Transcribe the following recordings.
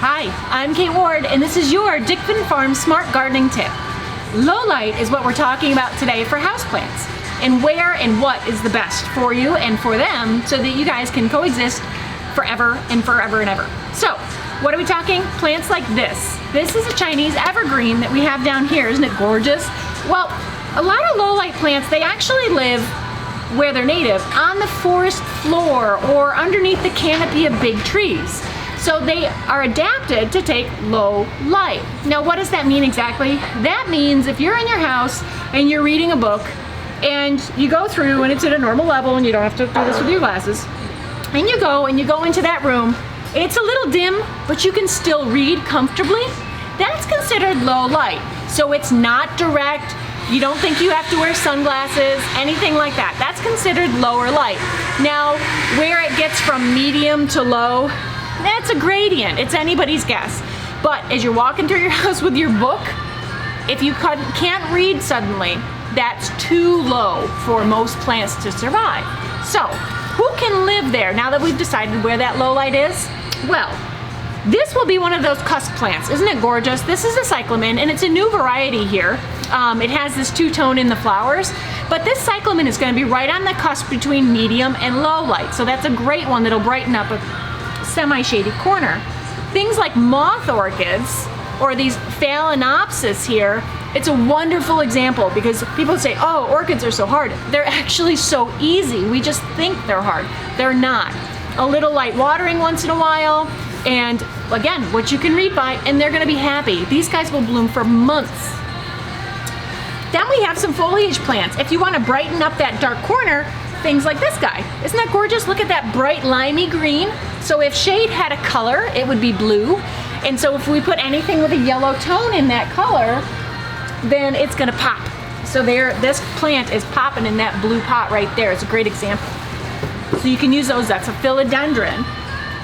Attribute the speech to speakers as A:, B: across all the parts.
A: Hi, I'm Kate Ward, and this is your Dickman Farm Smart Gardening Tip. Low light is what we're talking about today for houseplants, and where and what is the best for you and for them so that you guys can coexist forever and forever and ever. So, what are we talking? Plants like this. This is a Chinese evergreen that we have down here. Isn't it gorgeous? Well, a lot of low light plants, they actually live where they're native, on the forest floor or underneath the canopy of big trees. So they are adapted to take low light. Now what does that mean exactly? That means if you're in your house and you're reading a book and you go through and it's at a normal level and you don't have to do this with your glasses, and you go into that room, it's a little dim, but you can still read comfortably, that's considered low light. So it's not direct, you don't think you have to wear sunglasses, anything like that. That's considered lower light. Now, where it gets from medium to low, that's a gradient. It's anybody's guess. But as you're walking through your house with your book, if you can't read suddenly, that's too low for most plants to survive. So, who can live there now that we've decided where that low light is? Well, this will be one of those cusp plants. Isn't it gorgeous? This is a cyclamen, and it's a new variety here. It has this two-tone in the flowers, but this cyclamen is going to be right on the cusp between medium and low light. So that's a great one that'll brighten up a semi-shady corner. Things like moth orchids or these phalaenopsis here, it's a wonderful example because people say, oh, orchids are so hard. They're actually so easy. We just think they're hard. They're not. A little light watering once in a while, and again, what you can read by, and they're gonna be happy. These guys will bloom for months. Then we have some foliage plants. If you wanna brighten up that dark corner, things like this guy. Isn't that gorgeous? Look at that bright limey green. So if shade had a color, it would be blue. And so if we put anything with a yellow tone in that color, then it's gonna pop. So this plant is popping in that blue pot right there. It's a great example. So you can use those, that's a philodendron.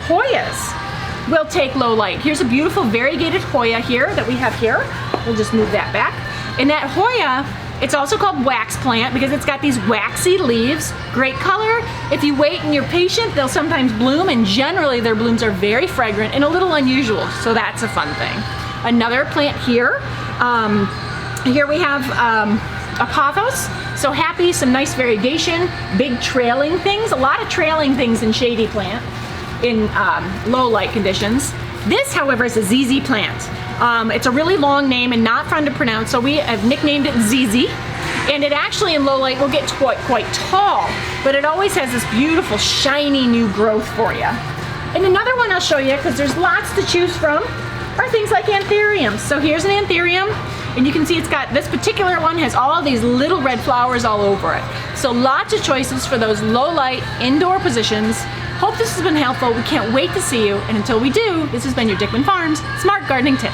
A: Hoyas will take low light. Here's a beautiful variegated Hoya here that we have here. We'll just move that back. And that Hoya, it's also called wax plant because it's got these waxy leaves, great color. If you wait and you're patient, they'll sometimes bloom, and generally their blooms are very fragrant and a little unusual, so that's a fun thing. Another plant here, here we have a pothos, so happy, some nice variegation, big trailing things, a lot of trailing things in shady plant, in low light conditions. This, however, is a ZZ plant. It's a really long name and not fun to pronounce, so we have nicknamed it ZZ. And it actually in low light will get quite tall, but it always has this beautiful shiny new growth for you. And another one I'll show you, because there's lots to choose from, are things like anthuriums. So here's an anthurium, and you can see it's got, this particular one has all these little red flowers all over it. So lots of choices for those low light indoor positions. Hope this has been helpful. We can't wait to see you. And until we do, this has been your Dickman Farms Smart Gardening Tip.